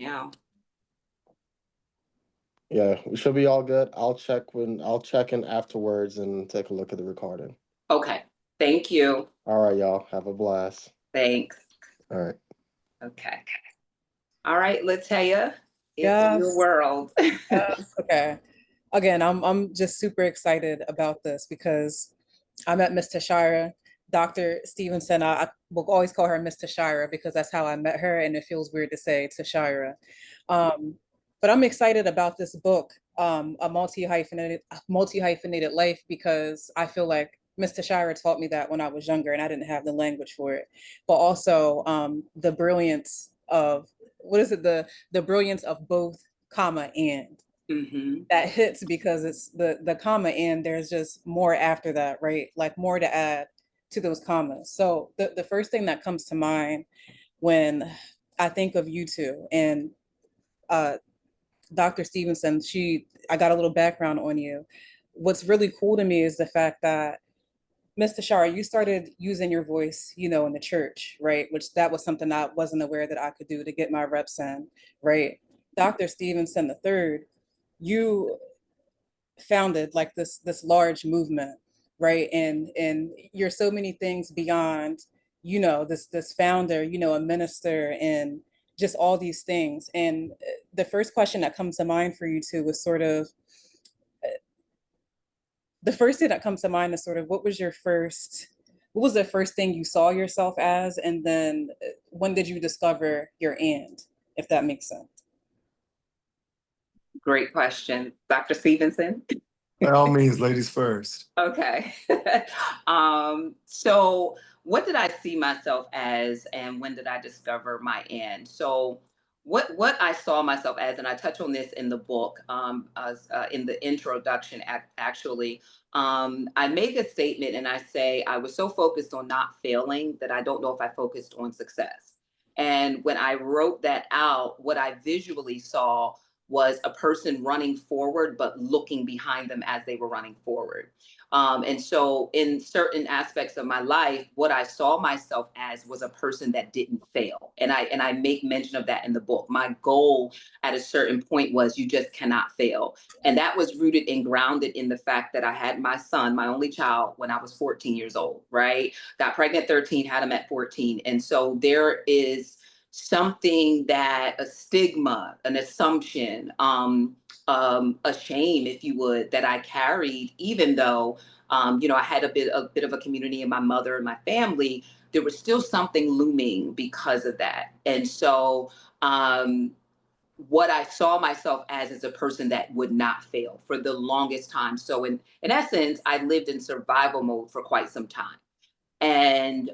Yeah. Yeah, we should be all good. I'll check in afterwards and take a look at the recording. Okay. Thank you. All right, y'all. Have a blast. Thanks. All right. Okay. All right, Lataya, it's your Yes. world. Yes. Okay. Again, I'm just super excited about this because I met Miss Tashyra, Dr. Stevenson. I will always call her Miss Tashyra because that's how I met her, and it feels weird to say Tashyra. But I'm excited about this book, a multi-hyphenated life, because I feel like Miss Tashyra taught me that when I was younger and I didn't have the language for it. But also the brilliance of what is it? The brilliance of both, comma, and. Mm-hmm. That hits because it's the comma and there's just more after that, right? Like more to add to those commas. So the first thing that comes to mind when I think of you two and Dr. Stevenson, I got a little background on you. What's really cool to me is the fact that Mr. Shara, you started using your voice, in the church, right? Which that was something I wasn't aware that I could do to get my reps in, right? Dr. Stevenson the third, you founded like this large movement, right? And you're so many things beyond, this founder, a minister, and just all these things. And the first question that comes to mind for you two was sort of the first thing that comes to mind is sort of what was the first thing you saw yourself as, and then when did you discover your and, if that makes sense? Great question. Dr. Stevenson? By all means, ladies first. Okay. So what did I see myself as, and when did I discover my end? So what I saw myself as, and I touch on this in the book, in the introduction, actually, I make a statement and I say, I was so focused on not failing that I don't know if I focused on success. And when I wrote that out, what I visually saw was a person running forward, but looking behind them as they were running forward. And so in certain aspects of my life, what I saw myself as was a person that didn't fail. And I make mention of that in the book. My goal at a certain point was you just cannot fail. And that was rooted and grounded in the fact that I had my son, my only child, when I was 14 years old, right? Got pregnant at 13, had him at 14. And so there is something that a stigma, an assumption, a shame, if you would, that I carried, even though, I had a bit of a community in my mother and my family, there was still something looming because of that. And so, what I saw myself as is a person that would not fail for the longest time. So in essence, I lived in survival mode for quite some time. And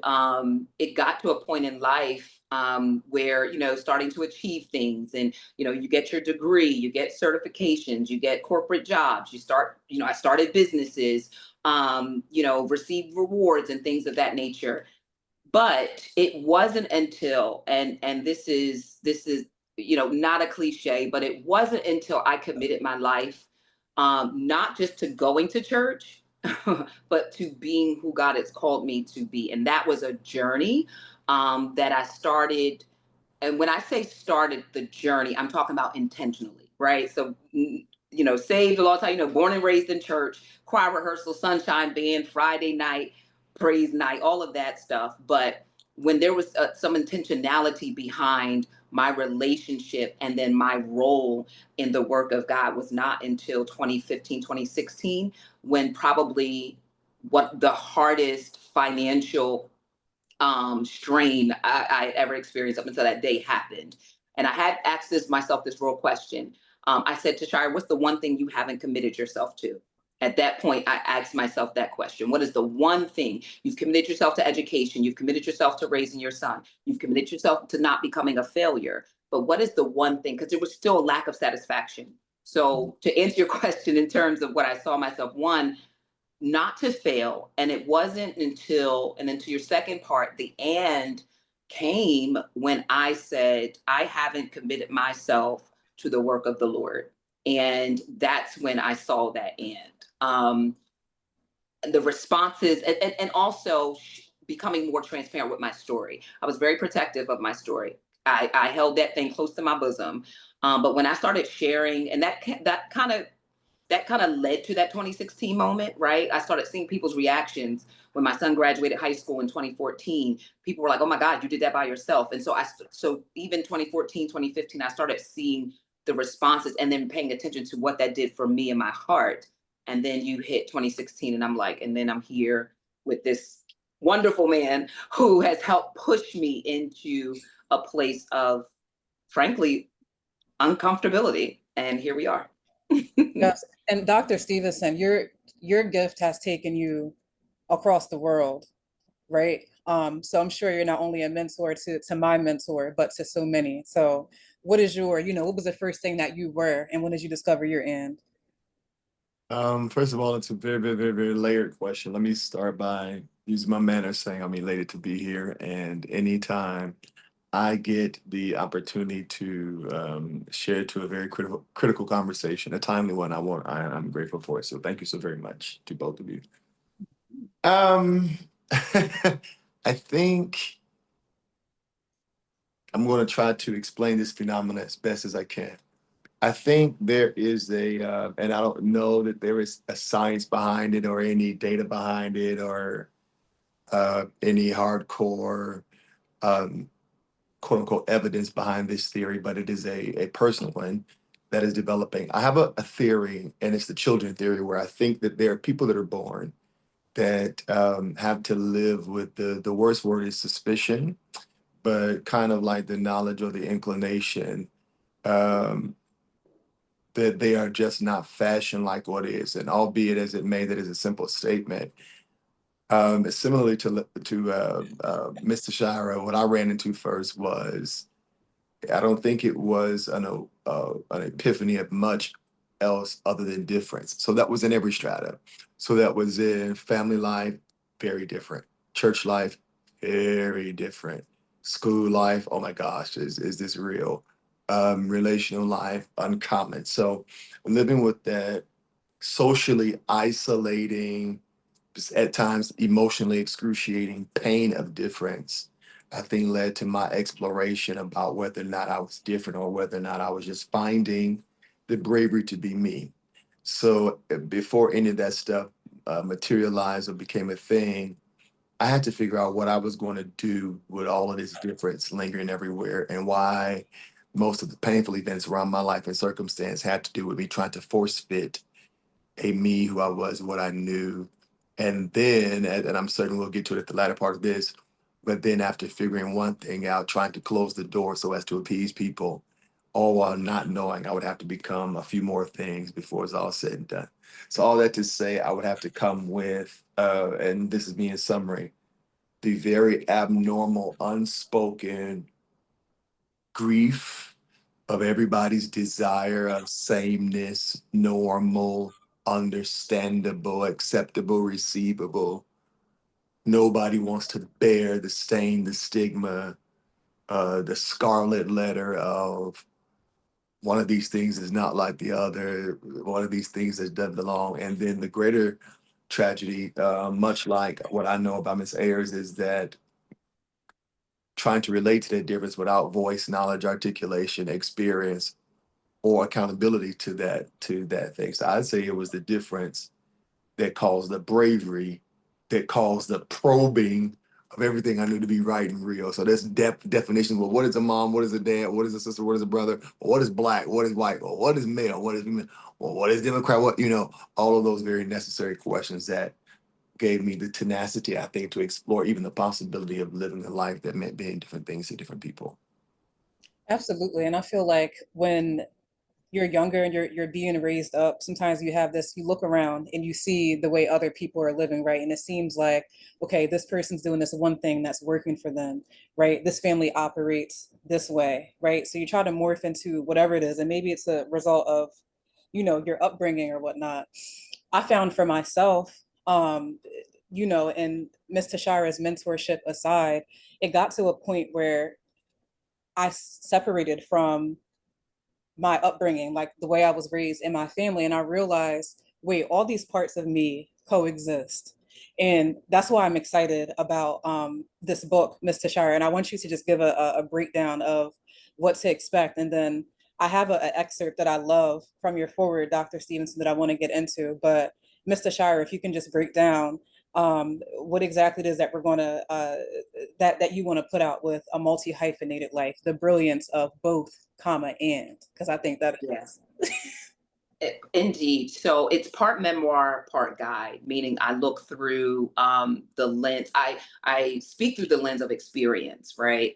it got to a point in life where, starting to achieve things and, you get your degree, you get certifications, you get corporate jobs, I started businesses, received rewards and things of that nature. But it wasn't until, and this is, not a cliche, but it wasn't until I committed my life, not just to going to church, but to being who God has called me to be. And that was a journey that I started. And when I say started the journey, I'm talking about intentionally, right? So, saved a long time, born and raised in church, choir rehearsal, sunshine band, Friday night, praise night, all of that stuff. But when there was some intentionality behind my relationship and then my role in the work of God was not until 2015, 2016, when probably what the hardest financial strain I ever experienced up until that day happened. And I had asked myself this real question. I said to Shire, what's the one thing you haven't committed yourself to? At that point, I asked myself that question. What is the one thing? You've committed yourself to education. You've committed yourself to raising your son. You've committed yourself to not becoming a failure. But what is the one thing? Because there was still a lack of satisfaction. So to answer your question in terms of what I saw myself, one, not to fail. And it wasn't until, and then to your second part, the and came when I said, I haven't committed myself to the work of the Lord. And that's when I saw that and. The responses and also becoming more transparent with my story. I was very protective of my story. I held that thing close to my bosom. But when I started sharing, and that kind of led to that 2016 moment, right? I started seeing people's reactions when my son graduated high school in 2014. People were like, "Oh my God, you did that by yourself." And so even 2014, 2015, I started seeing the responses and then paying attention to what that did for me and my heart. And then you hit 2016, and I'm like, and then I'm here with this wonderful man who has helped push me into a place of, frankly, uncomfortability. And here we are. Yes. And Dr. Stevenson, your gift has taken you across the world, right? So I'm sure you're not only a mentor to my mentor, but to so many. So what is what was the first thing that you were, and when did you discover your end? First of all, it's a very, very, very, very layered question. Let me start by using my manner saying I'm elated to be here. And anytime I get the opportunity to share to a very critical conversation, a timely one, I'm grateful for it. So thank you so very much to both of you. Um, I think I'm going to try to explain this phenomenon as best as I can. I think there is and I don't know that there is a science behind it or any data behind it or any hardcore um, quote unquote evidence behind this theory, but it is a personal one that is developing. I have a theory, and it's the children theory, where I think that there are people that are born that have to live with the worst word is suspicion, but kind of like the knowledge or the inclination. Um, that they are just not fashioned like what is. And albeit as it may, that is a simple statement. Similarly to Mr. Shira, what I ran into first was I don't think it was an epiphany of much else other than difference. So that was in every strata. So that was in family life, very different. Church life, very different. School life, oh my gosh, is this real? Relational life, uncommon. So living with that socially isolating, at times emotionally excruciating pain of difference, I think led to my exploration about whether or not I was different or whether or not I was just finding the bravery to be me. So before any of that stuff materialized or became a thing, I had to figure out what I was going to do with all of this difference lingering everywhere and why most of the painful events around my life and circumstance had to do with me trying to force fit a me who I was, what I knew. And then, and I'm certain we'll get to it at the latter part of this, but then after figuring one thing out, trying to close the door so as to appease people, all while not knowing I would have to become a few more things before it's all said and done. So all that to say, I would have to come with, and this is me in summary, the very abnormal, unspoken grief of everybody's desire of sameness, normal, understandable, acceptable, receivable. Nobody wants to bear the stain, the stigma, the scarlet letter of one of these things is not like the other, one of these things that doesn't belong. And then the greater tragedy, much like what I know about Miss Ayers, is that trying to relate to that difference without voice, knowledge, articulation, experience, or accountability to that thing. So I'd say it was the difference that caused the bravery, that caused the probing of everything I knew to be right and real. So that's definition. Well, what is a mom? What is a dad? What is a sister? What is a brother? What is black? What is white? Well, what is male? What is female? Well, what is Democrat? What, all of those very necessary questions that gave me the tenacity, I think, to explore even the possibility of living a life that meant being different things to different people. Absolutely. And I feel like when you're younger and you're being raised up, sometimes you have this, you look around and you see the way other people are living, right? And it seems like, okay, this person's doing this one thing that's working for them, right? This family operates this way, right? So you try to morph into whatever it is, and maybe it's a result of, your upbringing or whatnot. I found for myself, and Miss Tashyra's mentorship aside, it got to a point where I separated from my upbringing, like the way I was raised in my family. And I realized, wait, all these parts of me coexist. And that's why I'm excited about this book, Ms. Tashyra. And I want you to just give a breakdown of what to expect. And then I have an excerpt that I love from your foreword, Dr. Stevenson, that I want to get into. But Ms. Tashyra, if you can just break down what exactly it is that we're going to, that you want to put out with a multi-hyphenated life, the brilliance of both, comma, and, because I think that Yes. Indeed. So it's part memoir, part guide, meaning I look through the lens. I speak through the lens of experience, right?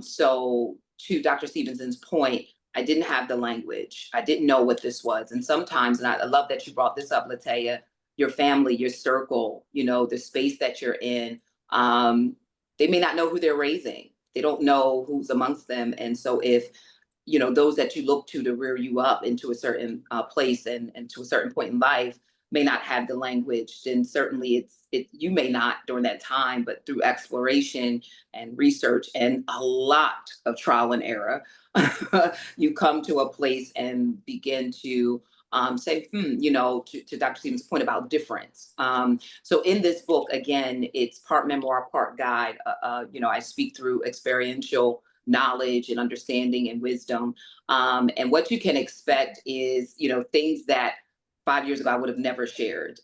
So to Dr. Stevenson's point, I didn't have the language. I didn't know what this was. And sometimes, and I love that you brought this up, Lataya, your family, your circle, you know, the space that you're in, they may not know who they're raising. They don't know who's amongst them. And so if you know those that you look to rear you up into a certain place and to a certain point in life may not have the language, then certainly you may not during that time, but through exploration and research and a lot of trial and error, you come to a place and begin to say, you know, to Dr. Stevens' point about difference. So in this book, again, it's part memoir, part guide. You know, I speak through experiential knowledge and understanding and wisdom. And what you can expect is, you know, things that 5 years ago I would have never shared.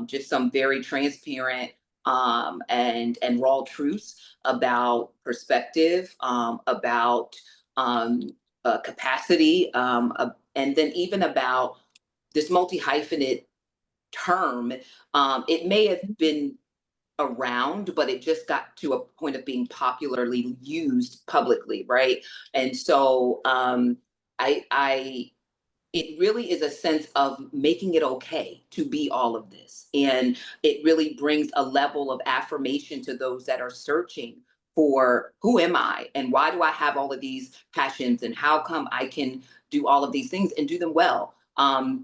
Just some very transparent and raw truths about perspective, about capacity, and then even about this multi-hyphenate term. It may have been around, but it just got to a point of being popularly used publicly, right? And so I it really is a sense of making it okay to be all of this. And it really brings a level of affirmation to those that are searching for who am I and why do I have all of these passions and how come I can do all of these things and do them well.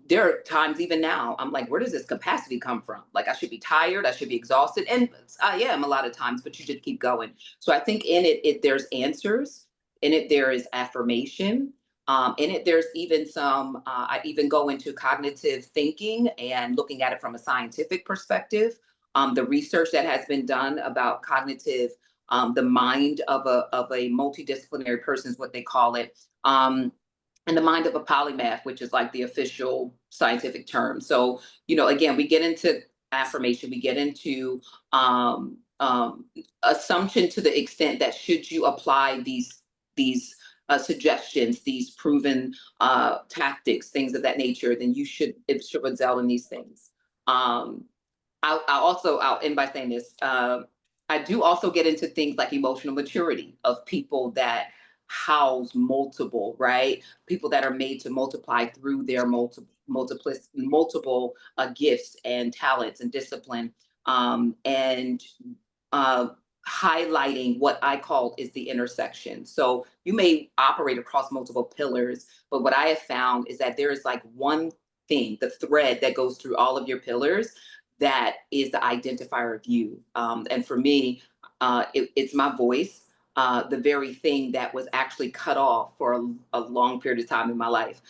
There are times even now I'm like, where does this capacity come from? Like I should be tired, I should be exhausted, and I am a lot of times, but you just keep going. So I think in it there's answers, in it there is affirmation, in it, there's even some, I even go into cognitive thinking and looking at it from a scientific perspective. The research that has been done about cognitive, the mind of a multidisciplinary person is what they call it. And the mind of a polymath, which is like the official scientific term. So, you know, again, we get into affirmation, we get into assumption to the extent that should you apply these suggestions, these proven tactics, things of that nature, then it should excel in these things. Um, I'll end by saying this. I do also get into things like emotional maturity of people that house multiple, right? People that are made to multiply through their multiple gifts and talents and discipline, and uh, highlighting what I call is the intersection. So you may operate across multiple pillars, but what I have found is that there is like one thing, the thread that goes through all of your pillars that is the identifier of you. And for me, it's my voice, the very thing that was actually cut off for a long period of time in my life,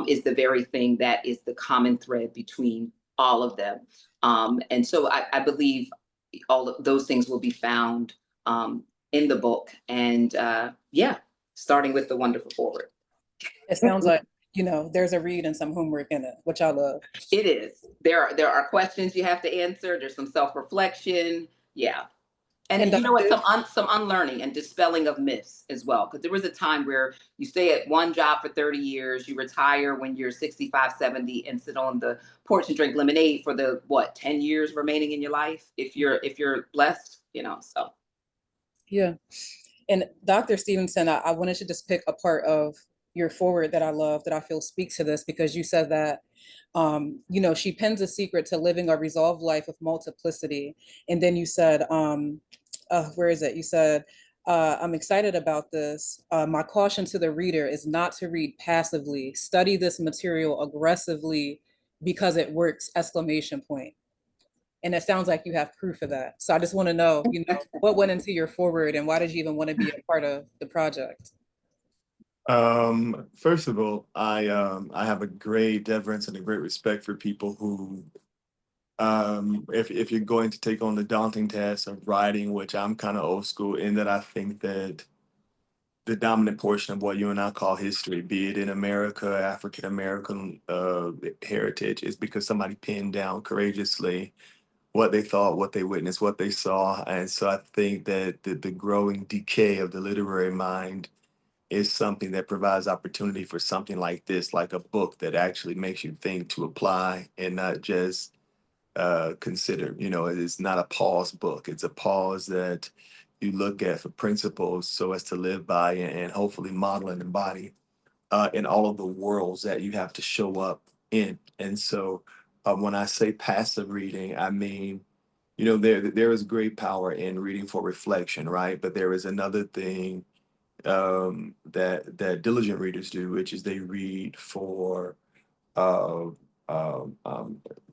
is the very thing that is the common thread between all of them. And so I believe all of those things will be found in the book. And yeah, starting with the wonderful forward. it sounds like, you know, there's a read and some homework in it, which I love. It is. There are questions you have to answer. There's some self-reflection. Yeah. And you know what? Some unlearning and dispelling of myths as well. Because there was a time where you stay at one job for 30 years, you retire when you're 65, 70, and sit on the porch and drink lemonade for the 10 years remaining in your life, if you're blessed, you know. So Yeah. And Dr. Stevenson, I wanted to just pick a part of your foreword that I love, that I feel speaks to this, because you said that, you know, she pens a secret to living a resolved life of multiplicity. And then you said, where is it? You said, I'm excited about this. My caution to the reader is not to read passively. Study this material aggressively because it works, exclamation point. And it sounds like you have proof of that. So I just want to know, you know, what went into your foreword and why did you even want to be a part of the project? First of all, I have a great deference and a great respect for people who If you're going to take on the daunting task of writing, which I'm kind of old school in that I think that the dominant portion of what you and I call history, be it in America, African American heritage, is because somebody pinned down courageously what they thought, what they witnessed, what they saw. And so I think that the growing decay of the literary mind is something that provides opportunity for something like this, like a book that actually makes you think to apply and not just consider. You know, it's not a pause book. It's a pause that you look at for principles so as to live by and hopefully model and embody in all of the worlds that you have to show up in. And so when I say passive reading, I mean, you know, there is great power in reading for reflection, right? But there is another thing that diligent readers do, which is they read for uh,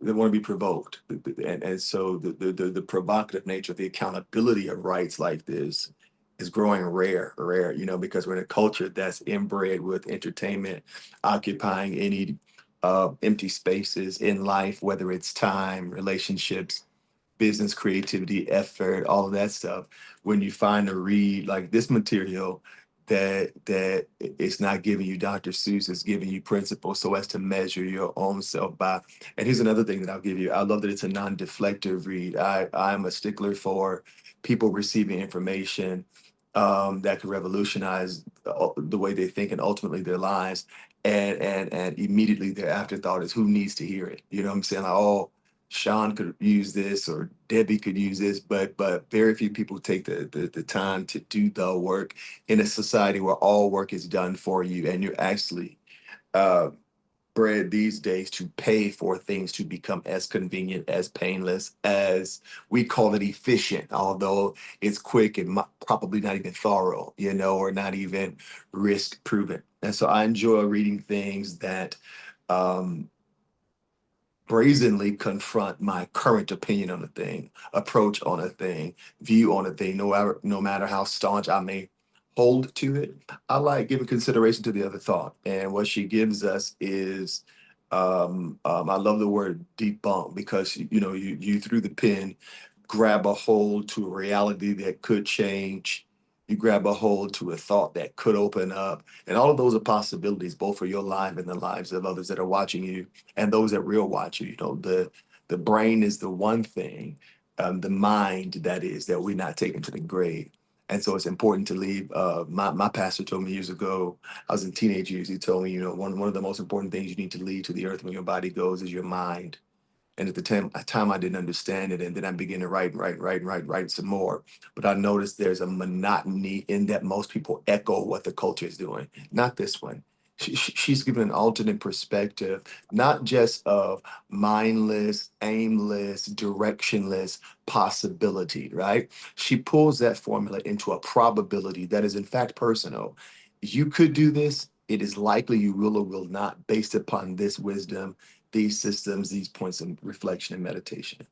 they want to be provoked, and so the provocative nature, the accountability of rights like this is growing rare. You know, because we're in a culture that's inbred with entertainment occupying any empty spaces in life, whether it's time, relationships, business, creativity, effort, all of that stuff. When you find a read like this material that it's not giving you Dr. Seuss, it's giving you principles so as to measure your own self by. And here's another thing that I'll give you. I love that it's a non-deflective read. I'm a stickler for people receiving information that could revolutionize the way they think and ultimately their lives. And immediately their afterthought is who needs to hear it. You know what I'm saying? Like, oh, Sean could use this or Debbie could use this, but very few people take the time to do the work in a society where all work is done for you and you're actually uh, bred these days to pay for things to become as convenient, as painless, as we call it efficient, although it's quick and probably not even thorough, you know, or not even risk proven. And so I enjoy reading things that um, brazenly confront my current opinion on a thing, approach on a thing, view on a thing, no matter how staunch I may hold to it. I like giving consideration to the other thought. And what she gives us is I love the word debunk because you know you through the pen grab a hold to a reality that could change. You grab a hold to a thought that could open up. And all of those are possibilities, both for your life and the lives of others that are watching you and those that will watch you. You know, the brain is the one thing, the mind that is that we're not taking to the grave. And so it's important to leave. My pastor told me years ago, I was in teenage years, he told me, you know, one of the most important things you need to leave to the earth when your body goes is your mind. And at the time I didn't understand it. And then I began to write some more. But I noticed there's a monotony in that most people echo what the culture is doing. Not this one. She's given an alternate perspective, not just of mindless, aimless, directionless possibility, right? She pulls that formula into a probability that is in fact personal. You could do this. It is likely you will or will not based upon this wisdom, these systems, these points of reflection and meditation.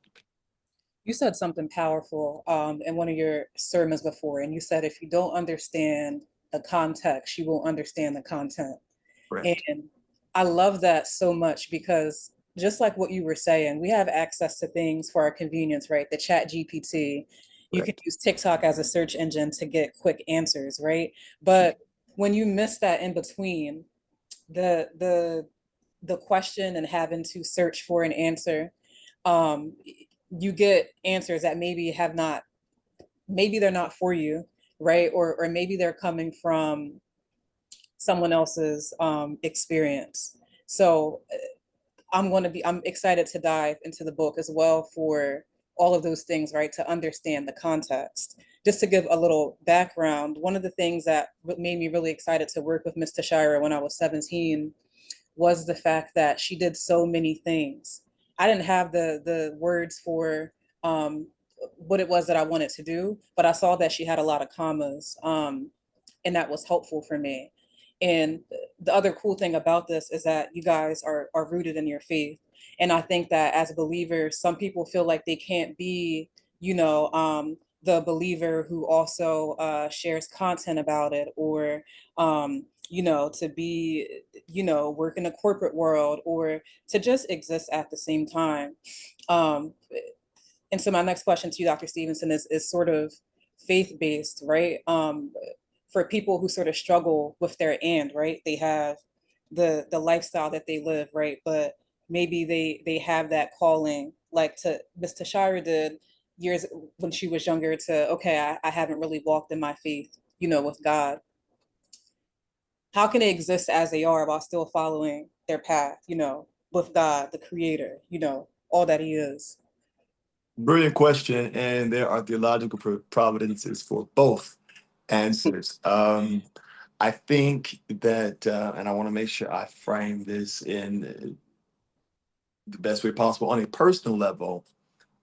You said something powerful in one of your sermons before, and you said if you don't understand the context, you won't understand the content. Correct. And I love that so much because just like what you were saying, we have access to things for our convenience, right? The chat GPT, you can Correct. use TikTok as a search engine to get quick answers, right? But when you miss that in between, the the the question and having to search for an answer, um, you get answers that maybe have not, maybe they're not for you, right? Or maybe they're coming from someone else's experience. So I'm excited to dive into the book as well for all of those things, right? To understand the context. Just to give a little background, one of the things that made me really excited to work with Miss Tashyra when I was 17 was the fact that she did so many things. I didn't have the words for um, what it was that I wanted to do, but I saw that she had a lot of commas, and that was helpful for me. And the other cool thing about this is that you guys are rooted in your faith. And I think that as believers, some people feel like they can't be, you know, the believer who also shares content about it, or you know, to be, you know, work in a corporate world, or to just exist at the same time. Um, and so my next question to you, Dr. Stevenson, is sort of faith-based, right? For people who sort of struggle with their and, right? They have the lifestyle that they live, right? But maybe they have that calling, like to Miss Tashyra did years when she was younger, to okay, I haven't really walked in my faith, with God. How can they exist as they are while still following their path, with God, the creator, all that he is? Brilliant question, and there are theological providences for both answers. I think that, and I want to make sure I frame this in the best way possible on a personal level.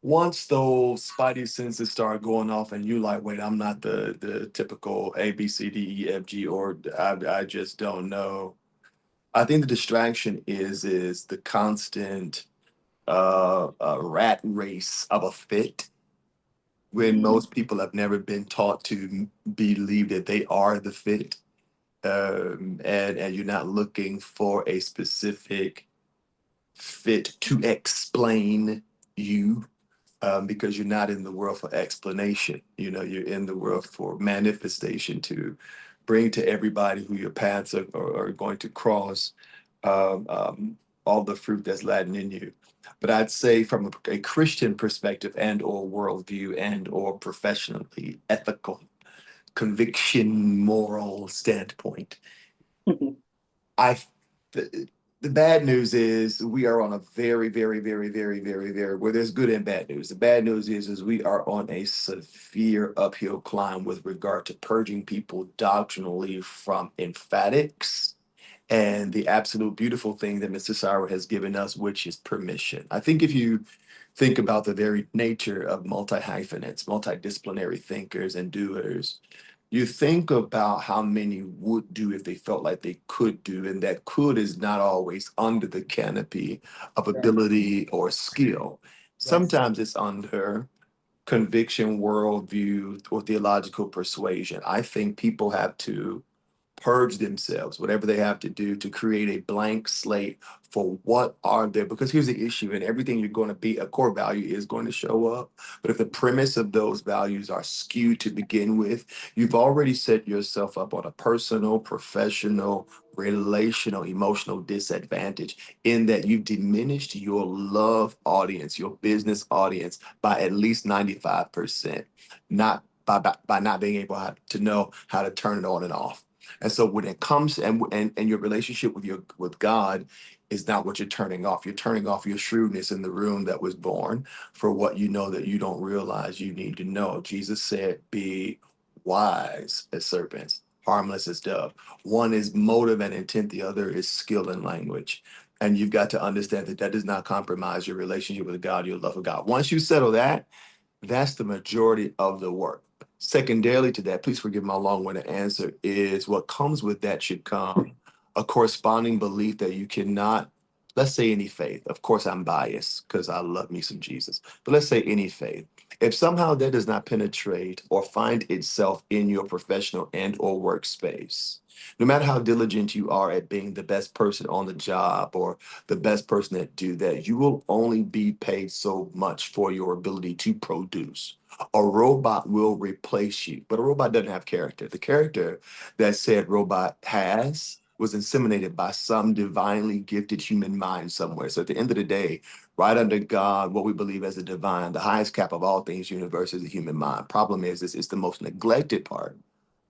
Once those spidey senses start going off, and you like, wait, I'm not the typical A, B, C, D, E, F, G, or I just don't know. I think the distraction is the constant rat race of a fit when most people have never been taught to believe that they are the fit, and you're not looking for a specific fit to explain you, because you're not in the world for explanation. You're in the world for manifestation, to bring to everybody who your paths are going to cross, um, um, all the fruit that's latent in you. But I'd say from a Christian perspective and or worldview and or professionally ethical conviction moral standpoint, I the, the bad news is we are on a very, very, very, very, very, very, where there's good and bad news. The bad news is we are on a severe uphill climb with regard to purging people doctrinally from emphatics and the absolute beautiful thing that Mr. Sauer has given us, which is permission. I think if you think about the very nature of multi-hyphenates, multidisciplinary thinkers and doers, you think about how many would do if they felt like they could do, and that could is not always under the canopy of ability or skill. Sometimes it's under conviction, worldview, or theological persuasion. I think people have to purge themselves, whatever they have to do to create a blank slate for what are there. Because here's the issue, and everything you're going to be, a core value is going to show up. But if the premise of those values are skewed to begin with, you've already set yourself up on a personal, professional, relational, emotional disadvantage in that you've diminished your love audience, your business audience by at least 95%, not by not being able to know how to turn it on and off. And so when it comes and your relationship with God is not what you're turning off. You're turning off your shrewdness in the room that was born for what you know that you don't realize you need to know. Jesus said, be wise as serpents, harmless as dove. One is motive and intent, the other is skill and language. And you've got to understand that that does not compromise your relationship with God, your love of God. Once you settle that, that's the majority of the work. Secondarily to that, please forgive my long-winded answer, is what comes with that should come a corresponding belief that you cannot, let's say any faith. Of course, I'm biased because I love me some Jesus, but let's say any faith. If somehow that does not penetrate or find itself in your professional and or workspace, no matter how diligent you are at being the best person on the job or the best person that do that, you will only be paid so much for your ability to produce. A robot will replace you, but a robot doesn't have character. The character that said robot has was inseminated by some divinely gifted human mind somewhere. So at the end of the day, right under God, what we believe as the divine, the highest cap of all things universe is the human mind. Problem is it's the most neglected part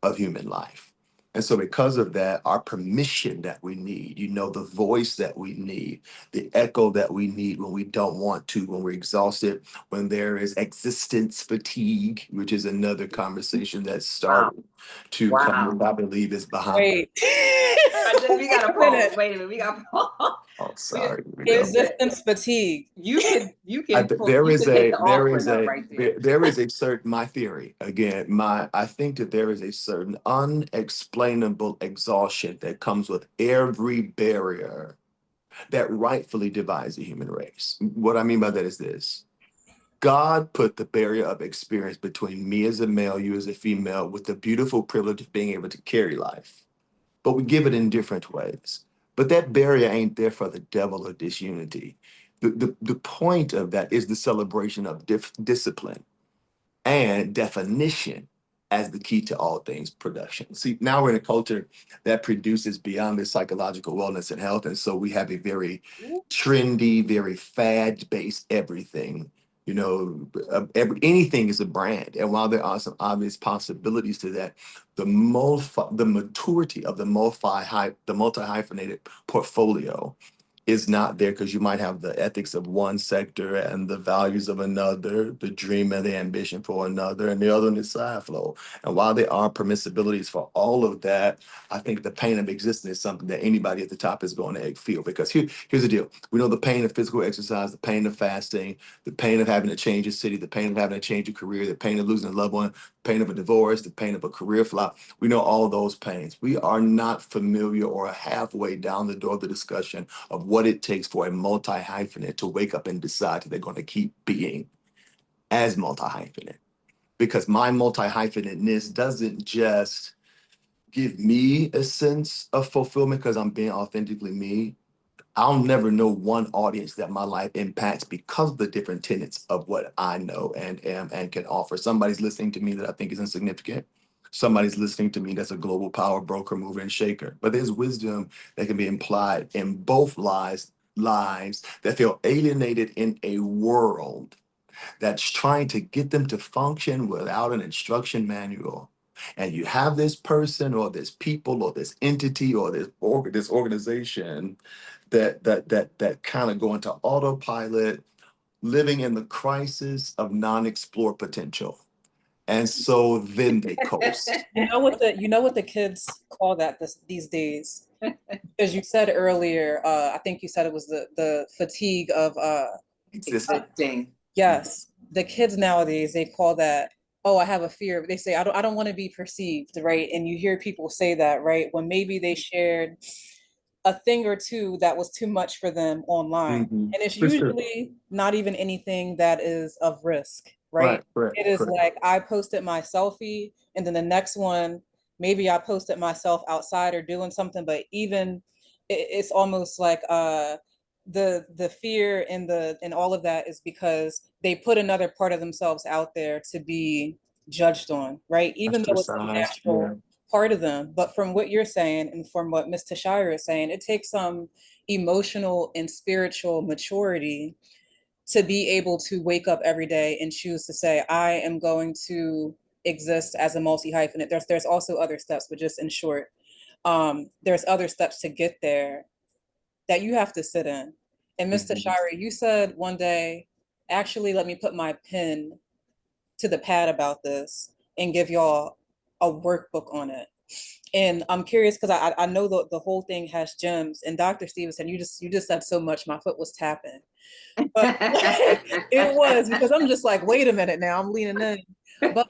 of human life. And so because of that, our permission that we need, the voice that we need, the echo that we need when we don't want to, when we're exhausted, when there is existence fatigue, which is another conversation that Wow. started to come, Wow. what I believe is behind. Wait. We got to pause. Wait a minute. We got to pause. Oh, sorry. Listen, Existence fatigue. you can There you is could take a the there offering is up a right there. there is a certain, my theory again, I think that there is a certain unexplainable exhaustion that comes with every barrier that rightfully divides the human race. What I mean by that is this: God put the barrier of experience between me as a male, you as a female, with the beautiful privilege of being able to carry life, but we give it in different ways. But that barrier ain't there for the devil or disunity. The point of that is the celebration of discipline and definition as the key to all things production. See, now we're in a culture that produces beyond their psychological wellness and health. And so we have a very trendy, very fad-based everything. You know, anything is a brand. And while there are some obvious possibilities to that, the maturity of the multi-hyphenated portfolio is not there, because you might have the ethics of one sector and the values of another, the dream and the ambition for another, and the other one is side flow. And while there are permissibilities for all of that, I think the pain of existence is something that anybody at the top is going to feel. Because here's the deal. We know the pain of physical exercise, the pain of fasting, the pain of having to change your city, the pain of having to change your career, the pain of losing a loved one, the pain of a divorce, the pain of a career flop. We know all those pains. We are not familiar or halfway down the door of the discussion of what it takes for a multi-hyphenate to wake up and decide that they're going to keep being as multi-hyphenate. Because my multi-hyphenateness doesn't just give me a sense of fulfillment because I'm being authentically me. I'll never know one audience that my life impacts because of the different tenets of what I know and am and can offer. Somebody's listening to me that I think is insignificant. Somebody's listening to me that's a global power broker, mover, and shaker. But there's wisdom that can be implied in both lives that feel alienated in a world that's trying to get them to function without an instruction manual. And you have this person or this people or this entity or this organization that kind of go into autopilot, living in the crisis of non-explored potential. And so then they coast. You know what the kids call that these days? As you said earlier, I think you said it was the fatigue of Existing. yes. The kids nowadays, they call that, oh, I have a fear. They say, I don't want to be perceived, right? And you hear people say that, right? When maybe they shared a thing or two that was too much for them online. Mhm. And it's For sure. usually not even anything that is of risk, right? Correct, It is correct. like I posted my selfie, and then the next one, maybe I posted myself outside or doing something, but even it's almost like the fear and all of that is because they put another part of themselves out there to be judged on, right? Even though it's a Ostracized, yeah. natural part of them. But from what you're saying and from what Ms. Tashyra is saying, it takes some emotional and spiritual maturity to be able to wake up every day and choose to say, I am going to exist as a multi-hyphenate. There's also other steps, but just in short, there's other steps to get there that you have to sit in. And Ms. Tashyra, you said one day, actually, let me put my pen to the pad about this and give y'all a workbook on it. And I'm curious because I know the whole thing has gems. And Dr. Stevenson, you just said so much, my foot was tapping. But it was because I'm just like, wait a minute now, I'm leaning in. But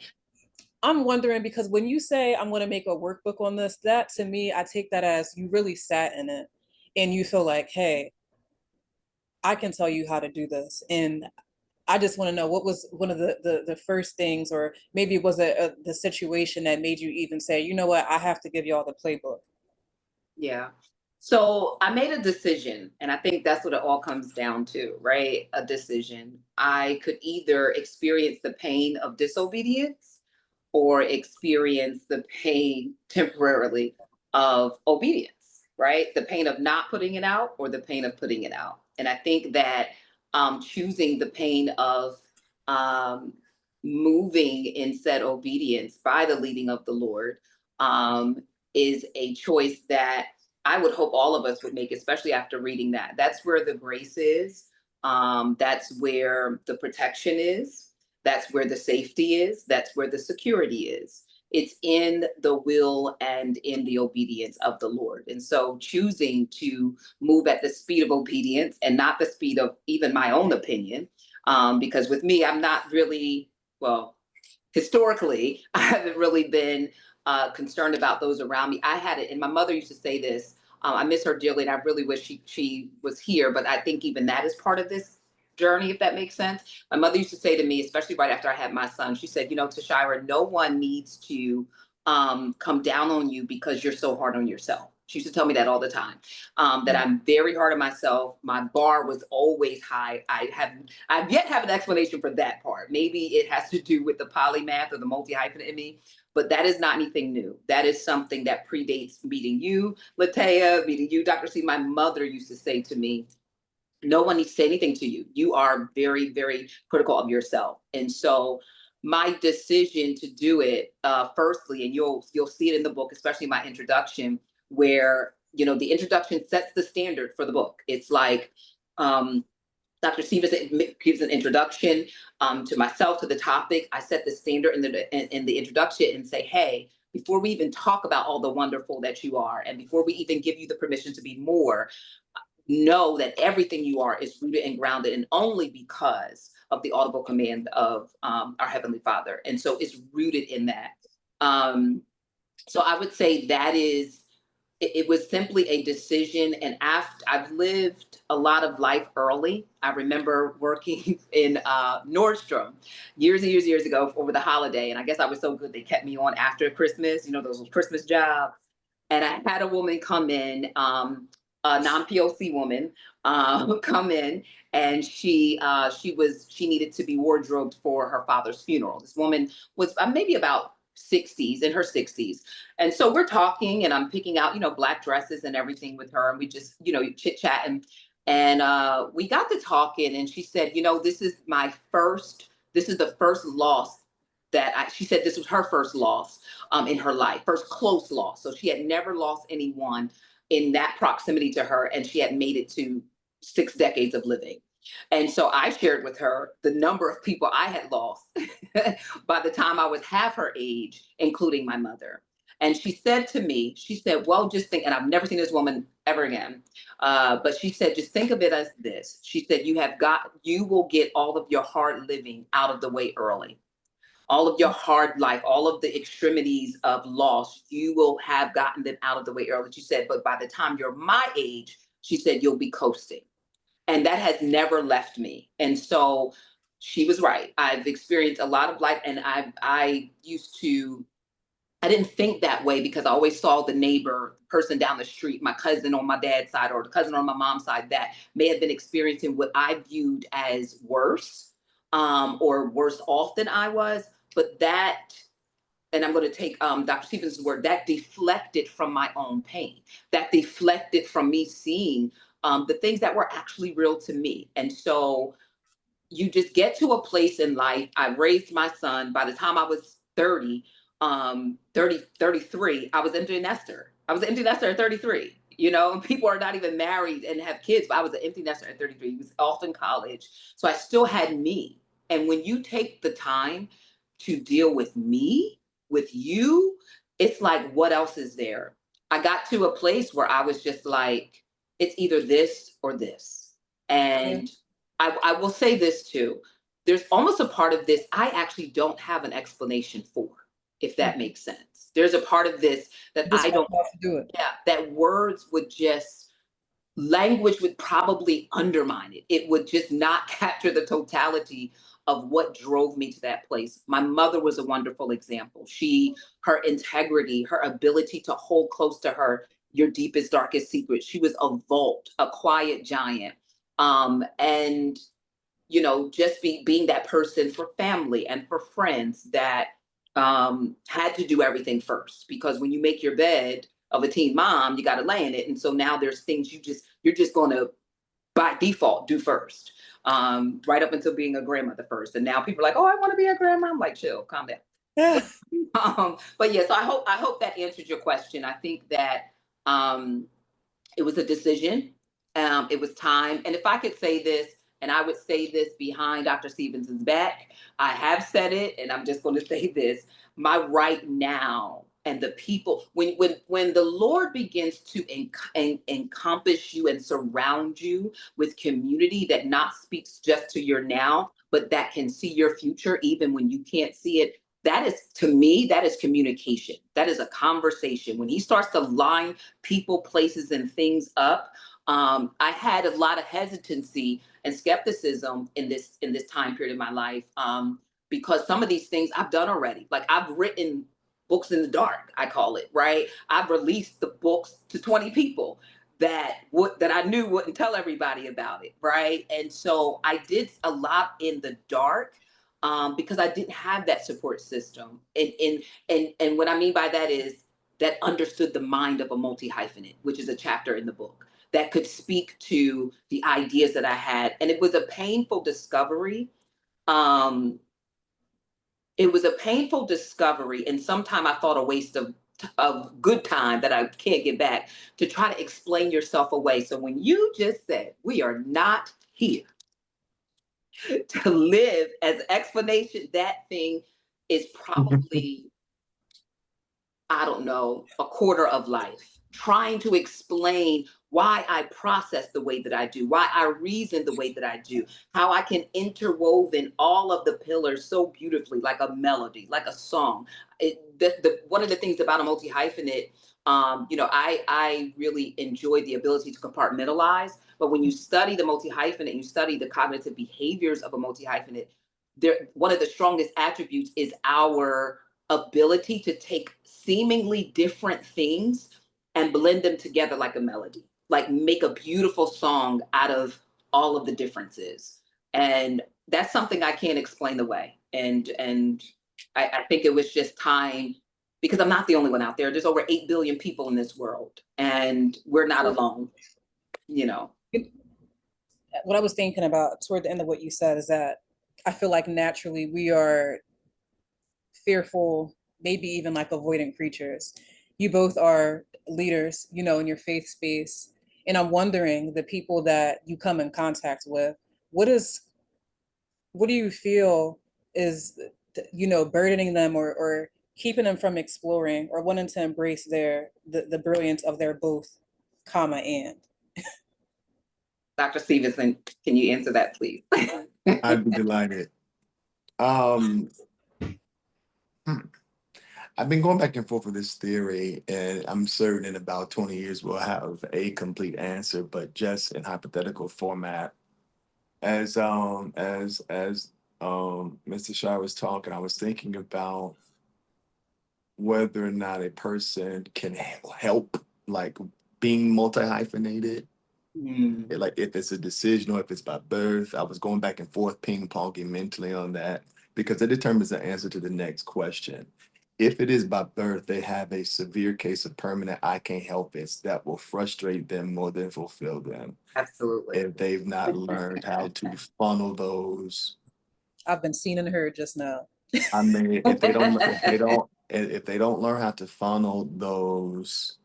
I'm wondering because when you say I'm going to make a workbook on this, that to me, I take that as you really sat in it and you feel like, hey, I can tell you how to do this. And I just want to know what was one of the first things, or maybe it was the situation that made you even say, you know what, I have to give y'all the playbook. Yeah. So I made a decision, and I think that's what it all comes down to, right? A decision. I could either experience the pain of disobedience or experience the pain temporarily of obedience, right? The pain of not putting it out or the pain of putting it out. And I think that choosing the pain of um, moving in said obedience by the leading of the Lord um, is a choice that I would hope all of us would make, especially after reading that. That's where the grace is. That's where the protection is. That's where the safety is. That's where the security is. It's in the will and in the obedience of the Lord. And so choosing to move at the speed of obedience and not the speed of even my own opinion, because with me, I'm not really, well, historically, I haven't really been concerned about those around me. I had it, and my mother used to say this. I miss her dearly, and I really wish she was here. But I think even that is part of this journey, if that makes sense. My mother used to say to me, especially right after I had my son, she said, "You know, Tashyra, no one needs to come down on you because you're so hard on yourself." She used to tell me that all the time, that I'm very hard on myself. My bar was always high. I've yet have an explanation for that part. Maybe it has to do with the polymath or the multi-hyphenate in me, but that is not anything new. That is something that predates meeting you, Lataya, meeting you, Dr. C. My mother used to say to me, no one needs to say anything to you. You are very, very critical of yourself. And so my decision to do it, firstly, and you'll see it in the book, especially my introduction, where, you know, the introduction sets the standard for the book. It's like, Dr. Stevenson gives an introduction to myself, to the topic. I set the standard in the introduction and say, hey, before we even talk about all the wonderful that you are, and before we even give you the permission to be more, know that everything you are is rooted and grounded, and only because of the audible command of our Heavenly Father. And so it's rooted in that. So I would say that it was simply a decision. And after I've lived a lot of life early, I remember working in Nordstrom years and years ago over the holiday. And I guess I was so good, they kept me on after Christmas, you know, those Christmas jobs. And I had a woman come in, a non-POC woman, come in, and she needed to be wardrobed for her father's funeral. This woman was maybe about 60s, in her 60s. And so we're talking, and I'm picking out, you know, black dresses and everything with her, and we just, you know, chit chat, and we got to talking, and she said, you know, this is the first loss she said this was her first loss in her life, first close loss. So she had never lost anyone in that proximity to her, and she had made it to 6 decades of living. And so I shared with her the number of people I had lost by the time I was half her age, including my mother. And she said to me, she said, well, just think, and I've never seen this woman ever again, but she said, just think of it as this. She said, you will get all of your hard living out of the way early. All of your hard life, all of the extremities of loss, you will have gotten them out of the way early. She said, but by the time you're my age, she said, you'll be coasting. And that has never left me. And so she was right. I've experienced a lot of life, and I didn't think that way because I always saw the neighbor person down the street, my cousin on my dad's side or the cousin on my mom's side, that may have been experiencing what I viewed as worse, or worse off than I was. But that, and I'm going to take Dr. Stevenson's word, that deflected from my own pain. That deflected from me seeing the things that were actually real to me. And so you just get to a place in life. I raised my son. By the time I was 33, I was empty nester. I was an empty nester at 33. You know, and people are not even married and have kids, but I was an empty nester at 33. He was off in college. So I still had me. And when you take the time to deal with me, with you, it's like, what else is there? I got to a place where I was just like, it's either this or this. And I will say this too. There's almost a part of this I actually don't have an explanation for, if that makes sense. There's a part of this that Just I don't have to do it. Yeah, that language would probably undermine it. It would just not capture the totality of what drove me to that place. My mother was a wonderful example. Her integrity, her ability to hold close to her your deepest, darkest secrets. She was a vault, a quiet giant. And you know, just being that person for family and for friends that had to do everything first. Because when you make your bed of a teen mom, you got to lay in it. And so now there's things you're just going to by default do first, right up until being a grandmother first. And now people are like, oh, I want to be a grandma. I'm like, chill, calm down. But yes, I hope that answered your question. I think that it was a decision. It was time. And if I could say this, and I would say this behind Dr. Stevenson's back, I have said it, and I'm just going to say this: my right now and the people, when the Lord begins to encompass you and surround you with community that not speaks just to your now, but that can see your future even when you can't see it. That is, to me, that is communication. That is a conversation. When he starts to line people, places, and things up, I had a lot of hesitancy and skepticism in this time period of my life, because some of these things I've done already. Like I've written books in the dark, I call it, right? I've released the books to 20 people that I knew wouldn't tell everybody about it, right? And so I did a lot in the dark, because I didn't have that support system. And what I mean by that is that understood the mind of a multi-hyphenate, which is a chapter in the book that could speak to the ideas that I had. And it was a painful discovery. Um, it was a painful discovery, and sometimes I thought a waste of good time that I can't get back, to try to explain yourself away. So when you just said we are not here to live as explanation, that thing is probably, I don't know, a quarter of life, trying to explain why I process the way that I do, why I reason the way that I do, how I can interwoven all of the pillars so beautifully, like a melody, like a song. One of the things about a multi-hyphenate, I really enjoy the ability to compartmentalize. But when you study the multi-hyphenate, you study the cognitive behaviors of a multi-hyphenate, one of the strongest attributes is our ability to take seemingly different things and blend them together like a melody, like make a beautiful song out of all of the differences. And that's something I can't explain away. And I think it was just time, because I'm not the only one out there. There's over 8 billion people in this world, and we're not alone, you know. What I was thinking about toward the end of what you said is that I feel like naturally we are fearful, maybe even like avoidant creatures. You both are leaders, in your faith space. And I'm wondering, the people that you come in contact with, what do you feel is, burdening them, or keeping them from exploring or wanting to embrace the brilliance of their both, comma, and? Dr. Stevenson, can you answer that, please? I'd be delighted. I've been going back and forth with this theory, and I'm certain in about 20 years we'll have a complete answer, but just in hypothetical format. As Mr. Shah was talking, I was thinking about whether or not a person can help, like, being multi-hyphenated. Like if it's a decision or if it's by birth. I was going back and forth ping-ponging mentally on that, because it determines the answer to the next question. If it is by birth, they have a severe case of permanent I can't help it that will frustrate them more than fulfill them. Absolutely. If they've not learned how to funnel those. I've been seen and heard just now. I mean, if they don't learn how to funnel those,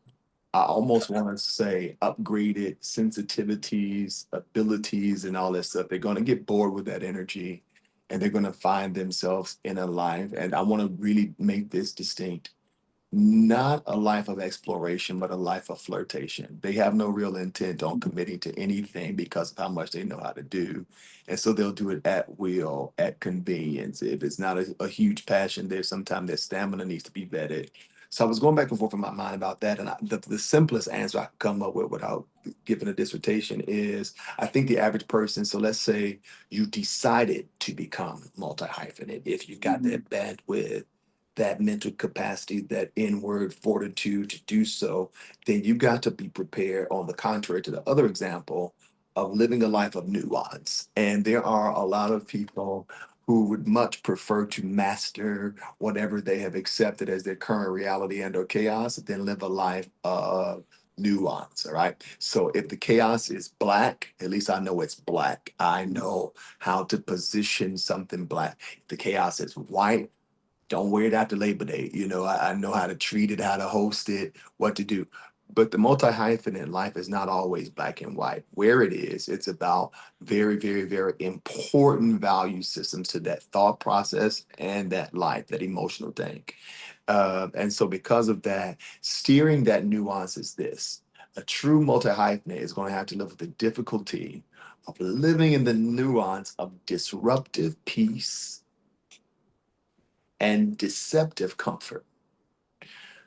I almost want to say upgraded sensitivities, abilities, and all that stuff. They're going to get bored with that energy, and they're going to find themselves in a life. And I want to really make this distinct. Not a life of exploration, but a life of flirtation. They have no real intent on committing to anything because of how much they know how to do. And so they'll do it at will, at convenience. If it's not a huge passion there, sometimes their stamina needs to be vetted. So I was going back and forth in my mind about that. And the simplest answer I could come up with without giving a dissertation is, I think the average person, so let's say you decided to become multi-hyphenate, if you've got that bandwidth, that mental capacity, that inward fortitude to do so, then you got to be prepared, on the contrary to the other example, of living a life of nuance. And there are a lot of people who would much prefer to master whatever they have accepted as their current reality and or chaos than live a life of nuance. All right. So if the chaos is black, at least I know it's black. I know how to position something black. If the chaos is white, don't wear it after Labor Day. I know how to treat it, how to host it, what to do. But the multi-hyphenate life is not always black and white. Where it is, it's about very, very, very important value systems to that thought process and that life, that emotional thing. And so because of that, steering that nuance is this. A true multi-hyphenate is going to have to live with the difficulty of living in the nuance of disruptive peace and deceptive comfort.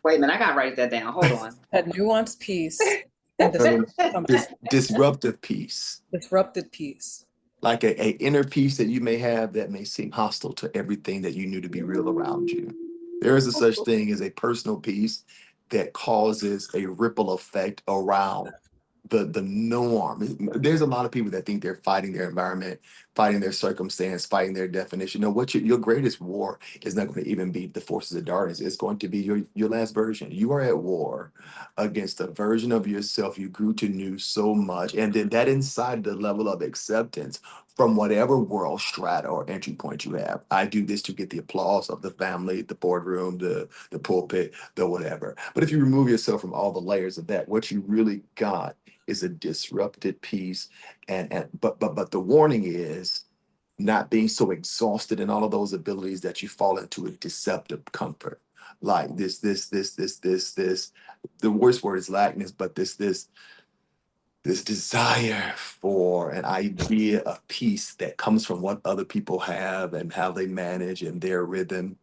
Wait a minute, I gotta write that down. Hold on. A nuanced piece and Disruptive peace. disrupted piece. Like a inner peace that you may have that may seem hostile to everything that you knew to be real around you. There is a such thing as a personal piece that causes a ripple effect around the norm. There's a lot of people that think they're fighting their environment, fighting their circumstance, fighting their definition. No, what your greatest war is not going to even be the forces of darkness. It's going to be your last version. You are at war against a version of yourself you grew to know so much, and then that inside the level of acceptance from whatever world strata or entry point you have. I do this to get the applause of the family, the boardroom, the pulpit, the whatever. But if you remove yourself from all the layers of that, what you really got is a disrupted piece. But the warning is not being so exhausted in all of those abilities that you fall into a deceptive comfort. Like this. The worst word is lackness, but this desire for an idea of peace that comes from what other people have and how they manage and their rhythm.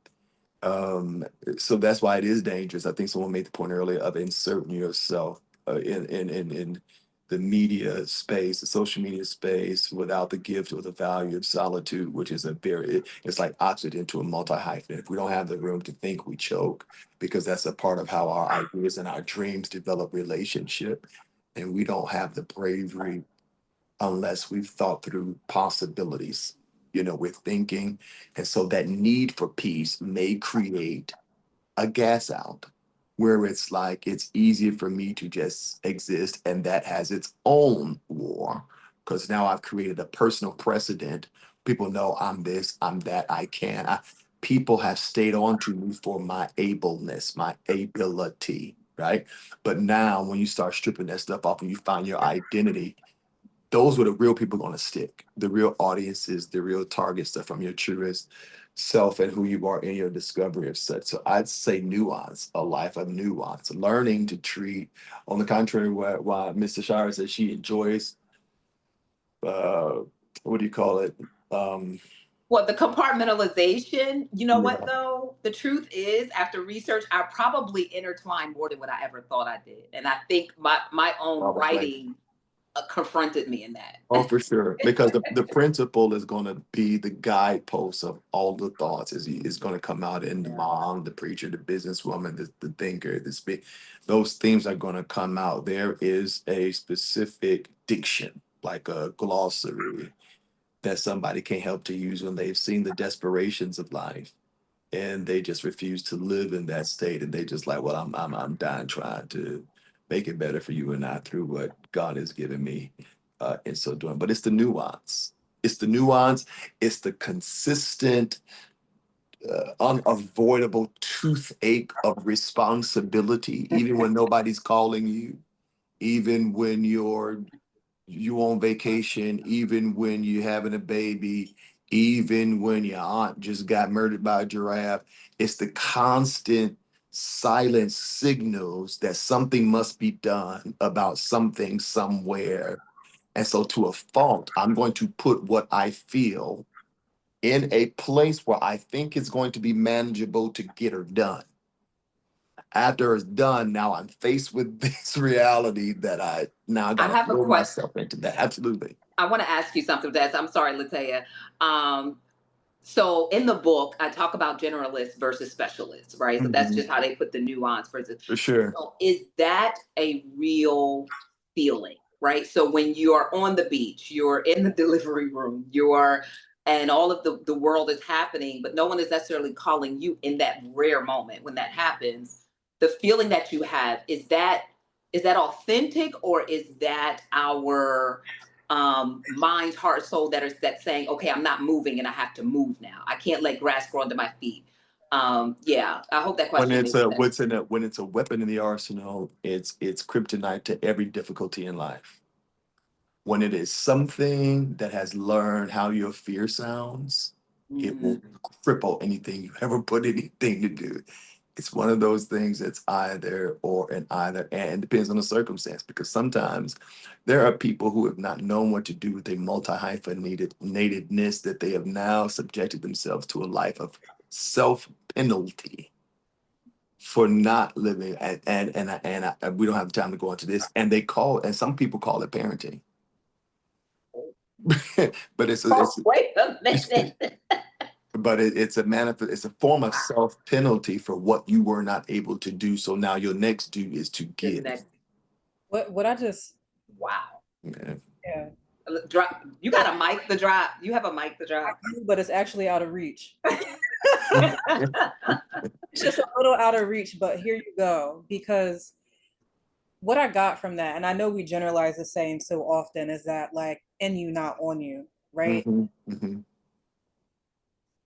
Um, so that's why it is dangerous. I think someone made the point earlier of inserting yourself in the media space, the social media space, without the gift or the value of solitude, which is it's like oxygen to a multi-hyphenate. If we don't have the room to think, we choke, because that's a part of how our ideas and our dreams develop relationship. And we don't have the bravery unless we've thought through possibilities. We're thinking. And so that need for peace may create a gas out where it's like it's easier for me to just exist. And that has its own war because now I've created a personal precedent. People know I'm this, I'm that, I can. People have stayed on to me for my ableness, my ability, right? But now when you start stripping that stuff off and you find your identity, those were the real people going to stick. The real audiences, the real targets are from your truest self and who you are in your discovery of such. So I'd say nuance, a life of nuance, learning to treat, on the contrary, why Mr. Shire says she enjoys, uh, what do you call it? Um, Well, the compartmentalization, you know what yeah, though? The truth is, after research, I probably intertwined more than what I ever thought I did. And I think my own probably. writing confronted me in Oh, that. for sure. Because the principle is going to be the guidepost of all the thoughts. Is going to come out in the mom, the preacher, the businesswoman, the thinker, the speak. Those themes are going to come out. There is a specific diction, like a glossary, that somebody can't help to use when they've seen the desperations of life and they just refuse to live in that state, and they just like, well, I'm dying trying to make it better for you and I through what God has given me in so doing. But it's the nuance. It's the nuance. It's the consistent, unavoidable toothache of responsibility, even when nobody's calling you, even when you on vacation, even when you're having a baby, even when your aunt just got murdered by a giraffe. It's the constant silent signals that something must be done about something somewhere. And so to a fault, I'm going to put what I feel in a place where I think it's going to be manageable to get her done. After it's done, now I'm faced with this reality that I now I got to have a throw question. myself into that. Absolutely. I want to ask you something, Des. I'm sorry, Lataya. Um, so in the book, I talk about generalists versus specialists, right? So that's Mhm. just how they put the nuance versus. For sure. So is that a real feeling, right? So when you are on the beach, you're in the delivery room, and all of the world is happening, but no one is necessarily calling you in that rare moment when that happens. The feeling that you have, is that authentic, or is that our mind, heart, soul that's saying, okay, I'm not moving and I have to move now. I can't let grass grow under my feet. Yeah, I hope that When question it's makes a sense. when it's a weapon in the arsenal, it's kryptonite to every difficulty in life. When it is something that has learned how your fear sounds, it will Mhm. cripple anything you ever put anything to do. It's one of those things that's either or and either, and it depends on the circumstance, because sometimes there are people who have not known what to do with a multi-hyphenated natedness, that they have now subjected themselves to a life of self-penalty for not living, and we don't have time to go into this, and some people call it parenting. But Oh, wait a minute. but it's it's a form of self penalty for what you were not able to do. So now your next due is to The give. next, What I just, wow. Yeah. yeah, Drop. You got a mic to drop. You have a mic to drop. but it's actually out of reach. It's just a little out of reach, but here you go. Because what I got from that, and I know we generalize the saying so often, is that like in you, not on you, right? Hmm. Hmm.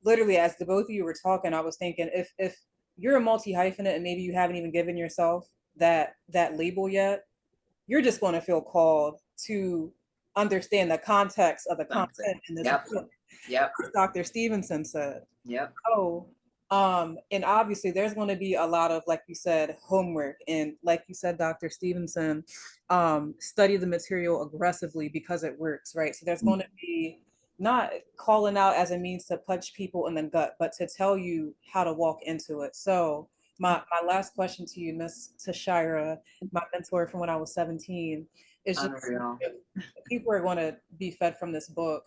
Literally, as the both of you were talking, I was thinking if you're a multi-hyphenate and maybe you haven't even given yourself that label yet, you're just going to feel called to understand the context of the content in this Yep. book. Yep. Dr. Stevenson said. Yep. Oh, and obviously there's going to be a lot of, like you said, homework, and like you said, Dr. Stevenson, study the material aggressively because it works, right? So there's going to be not calling out as a means to punch people in the gut, but to tell you how to walk into it. So my last question to you, Miss Tashyra, my mentor from when I was 17, is just Unreal. people are going to be fed from this book,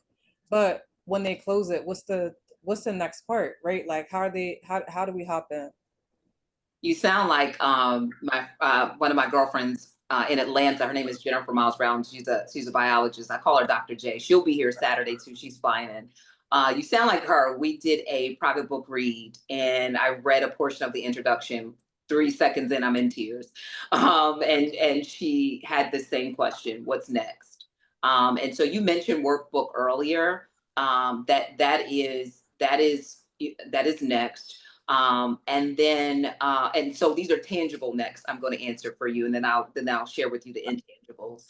but when they close it, what's the next part, right? Like how do we hop in? You sound like my one of my girlfriends in Atlanta. Her name is Jennifer Miles Brown. She's a biologist. I call her Dr. J. She'll be here Saturday too. She's flying in. You sound like her. We did a private book read, and I read a portion of the introduction. 3 seconds in, I'm in tears. And she had the same question: what's next? And so you mentioned workbook earlier. That is next. And so these are tangible next. I'm going to answer for you, and then I'll share with you the intangibles.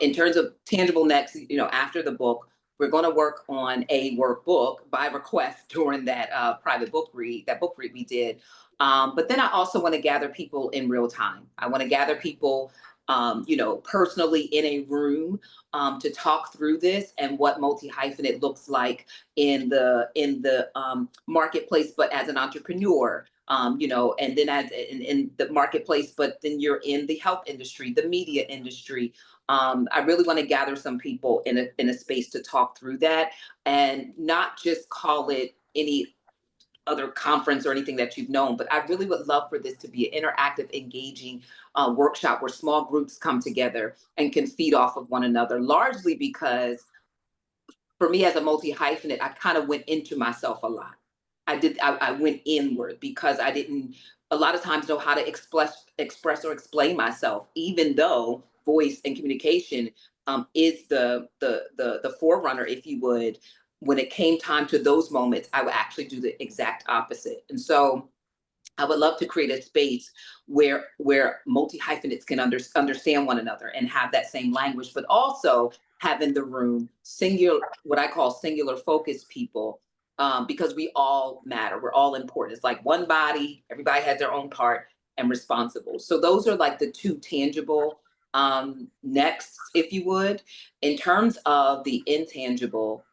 In terms of tangible next, after the book, we're going to work on a workbook by request during that private book read, we did. But then I also want to gather people in real time. I want to gather people, personally in a room to talk through this and what multi-hyphenate looks like in the marketplace, but as an entrepreneur, and then in the marketplace, but then you're in the health industry, the media industry. I really want to gather some people in a space to talk through that and not just call it any other conference or anything that you've known, but I really would love for this to be an interactive, engaging workshop where small groups come together and can feed off of one another, largely because for me as a multi-hyphenate, I kind of went into myself a lot. I went inward because I didn't a lot of times know how to express or explain myself, even though voice and communication is the forerunner, if you would. When it came time to those moments, I would actually do the exact opposite. And so I would love to create a space where multi hyphenates can understand one another and have that same language, but also have in the room singular, what I call singular focus people, because we all matter. We're all important. It's like one body. Everybody has their own part and responsible. So those are like the two tangible next, if you would. In terms of the intangible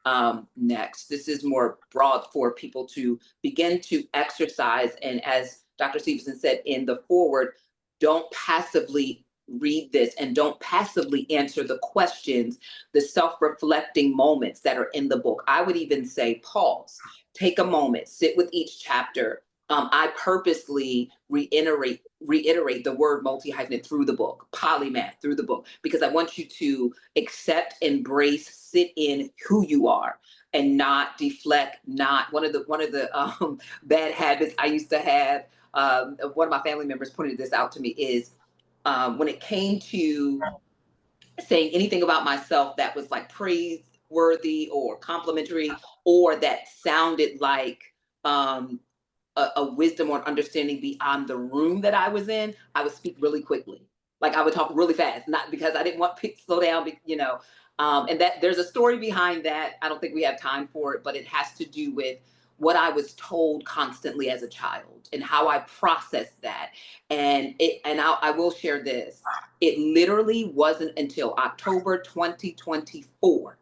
next, this is more broad for people to begin to exercise. And as Dr. Stevenson said in the foreword, don't passively read this and don't passively answer the questions, the self-reflecting moments that are in the book. I would even say pause, take a moment, sit with each chapter. I purposely reiterate the word multi-hyphenate through the book, polymath through the book, because I want you to accept, embrace, sit in who you are and not deflect. Not one of the bad habits I used to have. One of my family members pointed this out to me is when it came to saying anything about myself that was like praiseworthy or complimentary or that sounded like a wisdom or an understanding beyond the room that I was in, I would speak really quickly. Like I would talk really fast, not because I didn't want to slow down, and that there's a story behind that. I don't think we have time for it, but it has to do with what I was told constantly as a child and how I processed that. I will share this. It literally wasn't until October 2024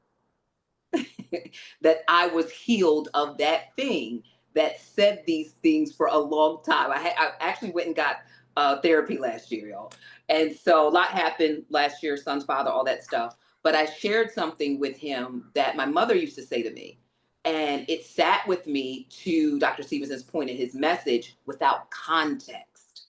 that I was healed of that thing that said these things for a long time. I actually went and got therapy last year, y'all. And so a lot happened last year, son's father, all that stuff. But I shared something with him that my mother used to say to me. And it sat with me, to Dr. Stevenson's point in his message, without context.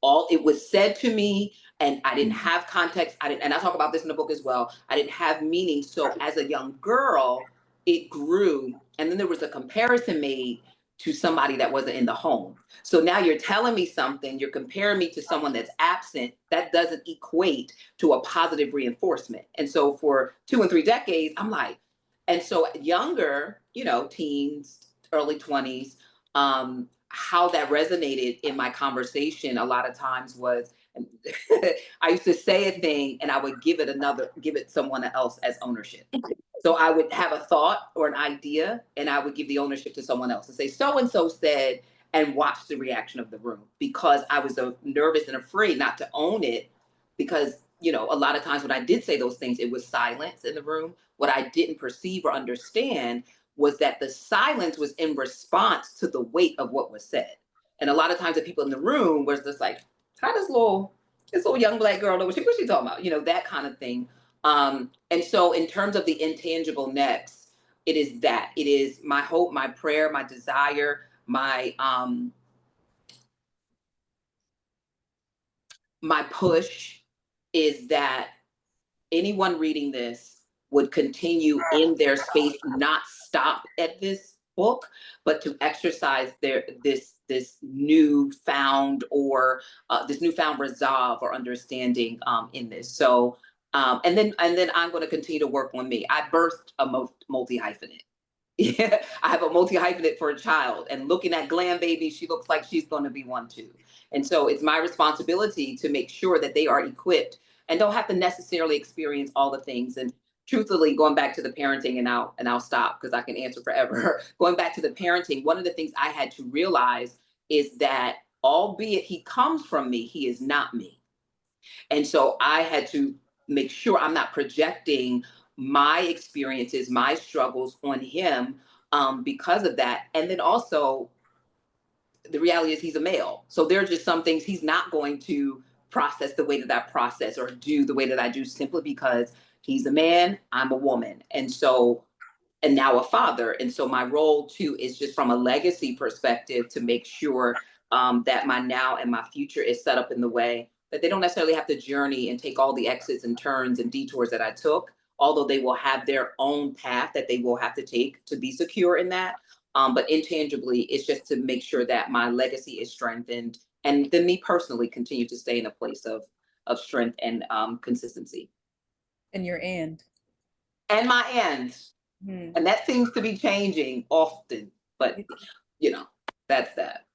All it was said to me, and I didn't have context. And I talk about this in the book as well. I didn't have meaning. So as a young girl, it grew. And then there was a comparison made to somebody that wasn't in the home. So now you're telling me something, you're comparing me to someone that's absent. That doesn't equate to a positive reinforcement. And so for 2 and 3 decades, I'm like, and so younger, teens, early 20s, how that resonated in my conversation a lot of times was, I used to say a thing and I would give it someone else as ownership. So I would have a thought or an idea and I would give the ownership to someone else and say, so and so said, and watch the reaction of the room, because I was nervous and afraid not to own it, because a lot of times when I did say those things, it was silence in the room. What I didn't perceive or understand was that the silence was in response to the weight of what was said. And a lot of times the people in the room was just like, how does this little young Black girl know what's she talking about? That kind of thing. And so in terms of the intangible next, it is that. It is my hope, my prayer, my desire, my push is that anyone reading this would continue in their space, not stop at this book, but to exercise this newfound or this newfound resolve or understanding in this. So and then I'm going to continue to work on me. I birthed a multi-hyphenate. Yeah, I have a multi-hyphenate for a child, and looking at Glam Baby, she looks like she's going to be one too. And so it's my responsibility to make sure that they are equipped and don't have to necessarily experience all the things. And truthfully, going back to the parenting, and I'll stop because I can answer forever. Going back to the parenting, one of the things I had to realize is that, albeit he comes from me, he is not me. And so I had to make sure I'm not projecting my experiences, my struggles on him because of that. And then also, the reality is he's a male. So there are just some things he's not going to process the way that I process or do the way that I do, simply because he's a man, I'm a woman. And now a father. And so my role too is just from a legacy perspective to make sure that my now and my future is set up in the way that they don't necessarily have to journey and take all the exits and turns and detours that I took, although they will have their own path that they will have to take to be secure in that. But intangibly, it's just to make sure that my legacy is strengthened, and then me personally continue to stay in a place of strength and consistency. And your And my end. Hmm. And that seems to be changing often, but that's that.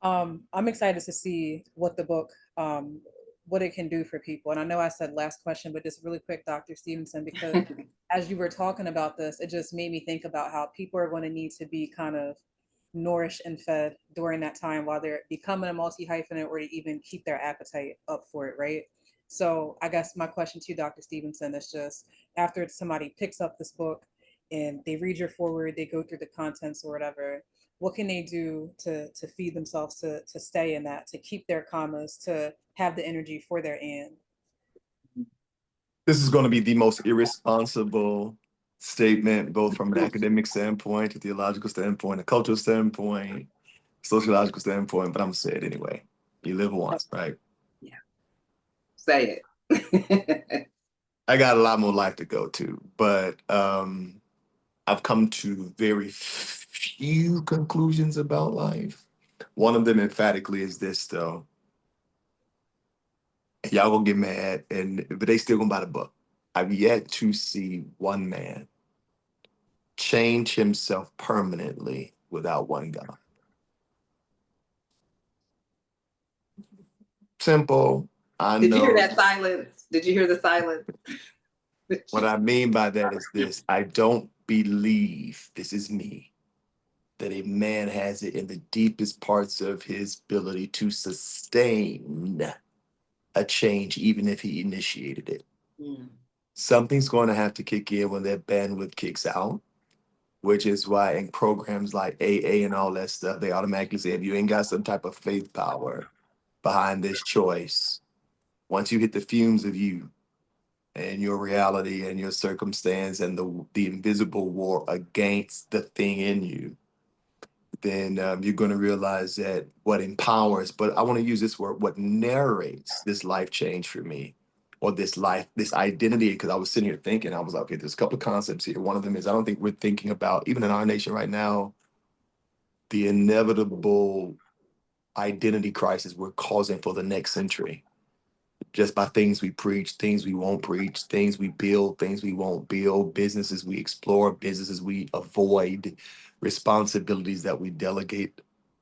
I'm excited to see what the book, what it can do for people. And I know I said last question, but just really quick, Dr. Stevenson, because as you were talking about this, it just made me think about how people are going to need to be kind of nourished and fed during that time while they're becoming a multi-hyphenate, or to even keep their appetite up for it, right? So I guess my question to you, Dr. Stevenson, is just, after somebody picks up this book and they read your foreword, they go through the contents or whatever, what can they do to feed themselves, to stay in that, to keep their commas, to have the energy for their and? This is going to be the most irresponsible statement, both from an academic standpoint, a theological standpoint, a cultural standpoint, sociological standpoint, but I'm going to say it anyway. You live once, right? Yeah. Say it. I got a lot more life to go to, but I've come to very few conclusions about life. One of them emphatically is this, though. Y'all gonna get mad, but they still gonna buy the book. I've yet to see one man change himself permanently without one God. Simple. I Did you hear know. that silence? Did you hear the silence? What I mean by that is this: I don't believe, this is me, that a man has it in the deepest parts of his ability to sustain a change, even if he initiated it. Mm. Something's going to have to kick in when that bandwidth kicks out, which is why in programs like AA and all that stuff, they automatically say, if you ain't got some type of faith power behind this choice, once you hit the fumes of you, and your reality and your circumstance and the invisible war against the thing in you, then you're going to realize that what empowers, but I want to use this word, what narrates this life change for me, or this identity, because I was sitting here thinking, I was like, okay, there's a couple of concepts here. One of them is I don't think we're thinking about, even in our nation right now, the inevitable identity crisis we're causing for the next century, just by things we preach, things we won't preach, things we build, things we won't build, businesses we explore, businesses we avoid, responsibilities that we delegate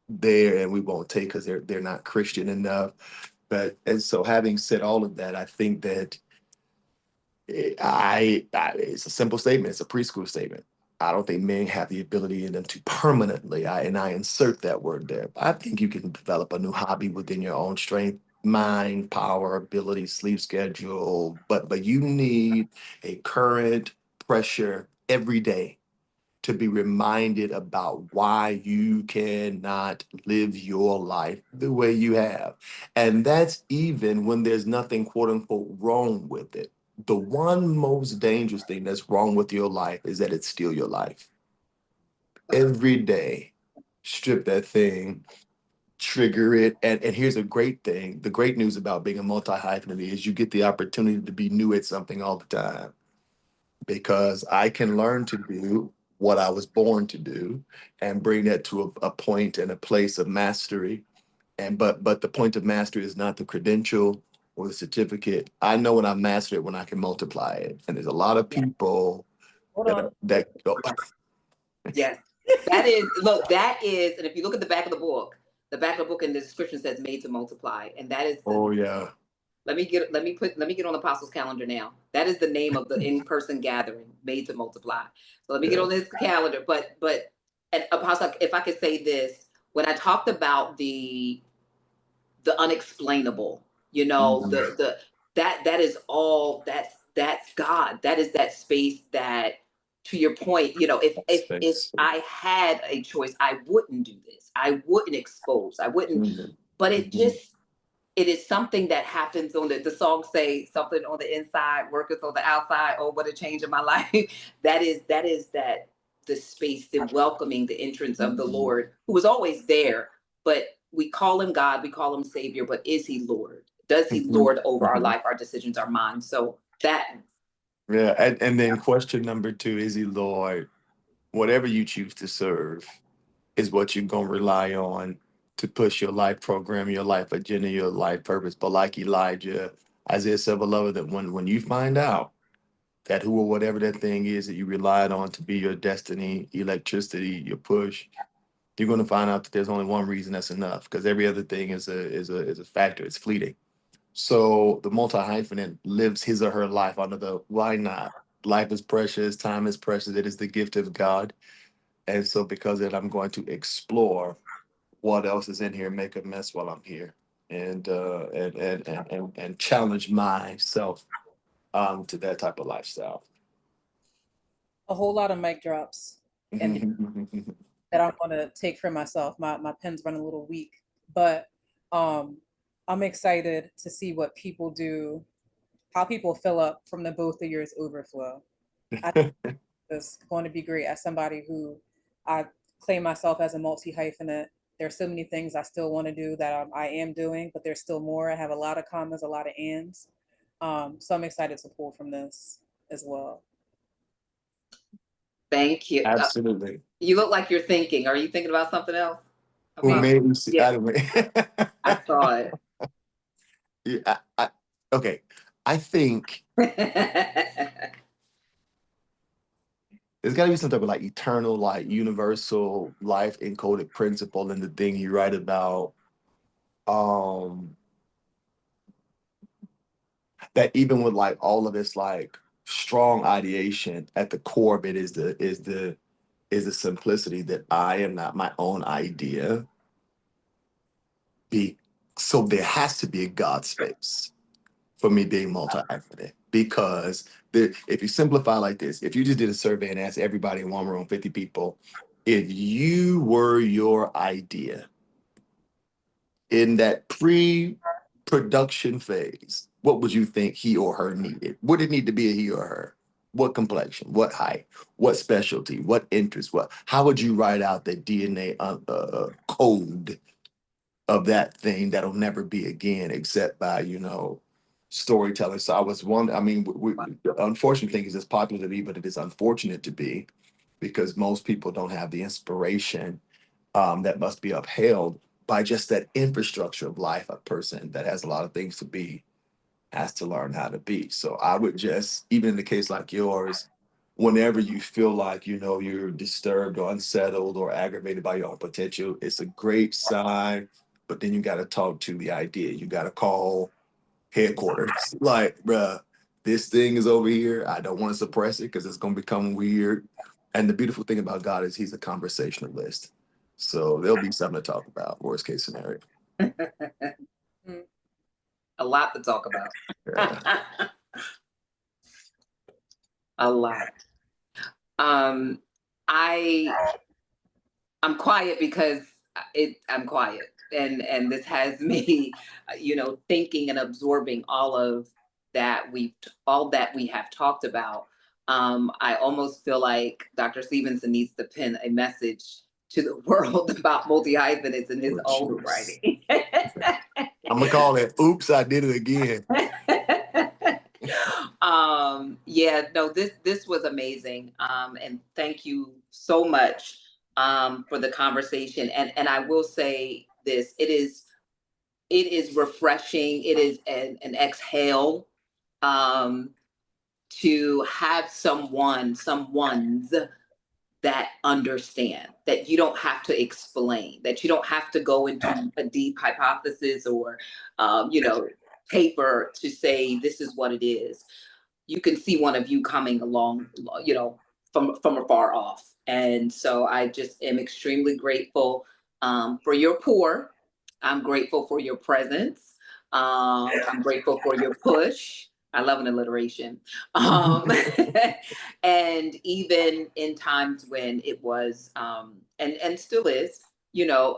there and we won't take because they're not Christian enough. But and so having said all of that, I think that it's a simple statement. It's a preschool statement. I don't think men have the ability in them to permanently, and I insert that word there. I think you can develop a new hobby within your own strength, mind, power, ability, sleep schedule, but you need a current pressure every day to be reminded about why you cannot live your life the way you have. And that's even when there's nothing quote unquote wrong with it. The one most dangerous thing that's wrong with your life is that it's still your life. Every day, strip that thing, trigger it. And here's a great thing. The great news about being a multi-hyphenate is you get the opportunity to be new at something all the time, because I can learn to do what I was born to do and bring that to a point and a place of mastery. And but the point of mastery is not the credential or the certificate. I know when I master it when I can multiply it. And there's a lot of people Hold that on. Yes. That is, look, that is, and if you look at the back of the book in the description says made to multiply. And that is oh yeah. let me get on the apostles calendar now. That is the name of the in-person gathering, made to multiply. So let me get Yeah. on this calendar. But and apostle, if I could say this, when I talked about the unexplainable, Mhm. that is all, that's God. That is that space that, to your point, if Space. I had a choice, I wouldn't do this. I wouldn't expose. I wouldn't, Mhm. but Mhm. it is something that happens on the song say something on the inside, worketh on the outside. Oh, what a change in my life. that the space, the welcoming, the entrance of the Mhm. Lord, who was always there, but we call him God, we call him Savior, but is he Lord? Does he Mhm. Lord over our Mhm. life, our decisions, our minds? So that, Yeah, and then question number two, is he Lord? Whatever you choose to serve is what you're gonna rely on to push your life program, your life agenda, your life purpose. But like Elijah, Isaiah said, beloved, that when you find out that who or whatever that thing is that you relied on to be your destiny, electricity, your push, you're gonna find out that there's only one reason that's enough, because every other thing is a factor, it's fleeting. So the multi-hyphenate lives his or her life under the why not? Life is precious, time is precious, it is the gift of God. And so because of that, I'm going to explore what else is in here, make a mess while I'm here, and challenge myself to that type of lifestyle. A whole lot of mic drops and that I'm gonna take for myself. My pen's running a little weak, but um, I'm excited to see what people do, how people fill up from the both of yours overflow. I think it's going to be great as somebody who I claim myself as a multi hyphenate. There's so many things I still want to do that I am doing, but there's still more. I have a lot of commas, a lot of ands. So I'm excited to pull from this as well. thank you. Absolutely. You look like you're thinking. Are you thinking about something else, Who Me, Apostle? made me see? Yeah, I don't I saw it. Yeah, okay. I think there's got to be some type of like eternal, like universal life encoded principle in the thing you write about. Um, that even with like all of this like strong ideation, at the core of it is the simplicity that I am not my own idea. Be so there has to be a God space for me being multi-hyphenate, because if you simplify like this, if you just did a survey and asked everybody in one room, 50 people, if you were your idea in that pre-production phase, what would you think he or her needed? Would it need to be a he or her? What complexion? What height? What specialty? What interest? What? How would you write out the DNA code of that thing that'll never be again, except by, you know, storytelling? So I was wondering. I mean, the unfortunate thing is, as popular to be, but it is unfortunate to be, because most people don't have the inspiration that must be upheld by just that infrastructure of life. A person that has a lot of things to be has to learn how to be. So I would just, even in a case like yours, whenever you feel like, you know, you're disturbed or unsettled or aggravated by your own potential, it's a great sign. But then you got to talk to the idea. You got to call headquarters. Like, bruh, this thing is over here. I don't want to suppress it because it's going to become weird. And the beautiful thing about God is he's a conversationalist. So there'll be something to talk about, worst case scenario. A lot to talk about. Yeah. A lot. I'm quiet because I'm quiet, and this has me, you know, thinking and absorbing all that we have talked about. I almost feel like Dr. Stevenson needs to pen a message to the world about multi-hyphenates in his Oh, own jeez. writing. I'm gonna call it oops, I did it again. Yeah, no, this was amazing. And thank you so much for the conversation. And I will say this, it is refreshing. It is an exhale um to have someone's that understand, that you don't have to explain, that you don't have to go into a deep hypothesis or you know, paper to say this is what it is. You can see one of you coming along, you know, from afar off. And so I just am extremely grateful for your pour. I'm grateful for your presence. I'm grateful for your push. I love an alliteration. Um, and even in times when it was, and still is, you know,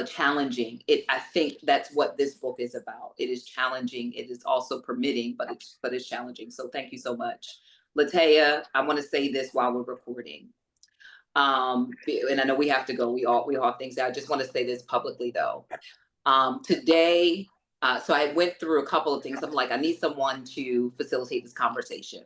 challenging. I think that's what this book is about. It is challenging. It is also permitting, but it's challenging. So thank you so much, Lataya. I want to say this while we're recording. And I know we have to go. We all have things. I just want to say this publicly though. Today, so I went through a couple of things. I'm like, I need someone to facilitate this conversation.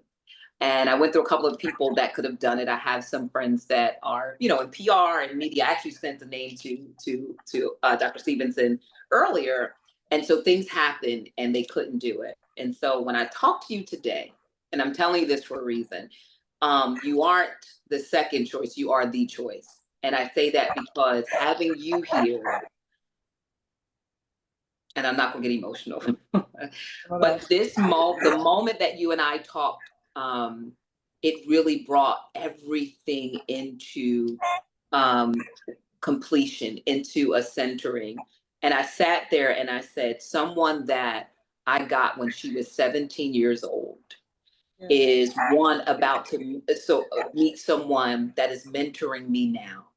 And I went through a couple of people that could have done it. I have some friends that are, you know, in PR and media. I actually sent a name to Dr. Stevenson earlier. And so things happened and they couldn't do it. And so when I talk to you today, and I'm telling you this for a reason, you aren't the second choice, you are the choice. And I say that because having you here, and I'm not gonna get emotional, but the moment that you and I talked, it really brought everything into completion, into a centering. And I sat there and I said, someone that I got when she was 17 years old is one about to meet someone that is mentoring me now.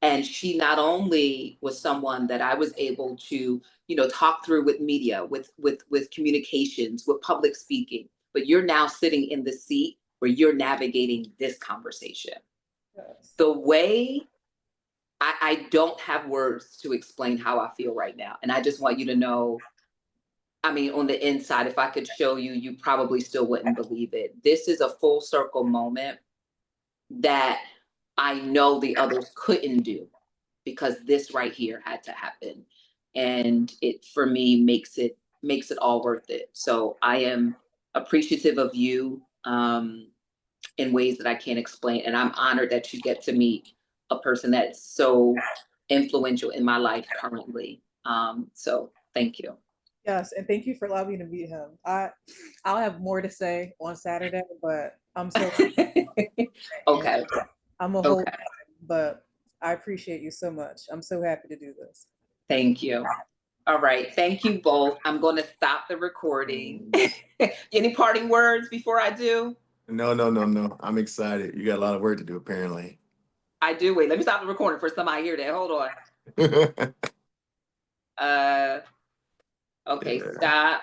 And she not only was someone that I was able to, you know, talk through with media, with communications, with public speaking, but you're now sitting in the seat where you're navigating this conversation. Yes. The way I don't have words to explain how I feel right now. And I just want you to know, I mean, on the inside, if I could show you, you probably still wouldn't believe it. This is a full circle moment that I know the others couldn't do, because this right here had to happen. And it, for me, makes it all worth it. So I am appreciative of you in ways that I can't explain. And I'm honored that you get to meet a person that's so influential in my life currently. So thank you. Yes, and thank you for allowing me to meet him. I'll have more to say on Saturday, but I'm so Okay. I'm a whole, Okay. but I appreciate you so much. I'm so happy to do this. Thank you. All right. Thank you both. I'm going to stop the recording. Any parting words before I do? No, no, no, no. I'm excited. You got a lot of work to do, apparently. I do. Wait, let me stop the recording for somebody hear that. Hold on. Okay, Yeah. stop.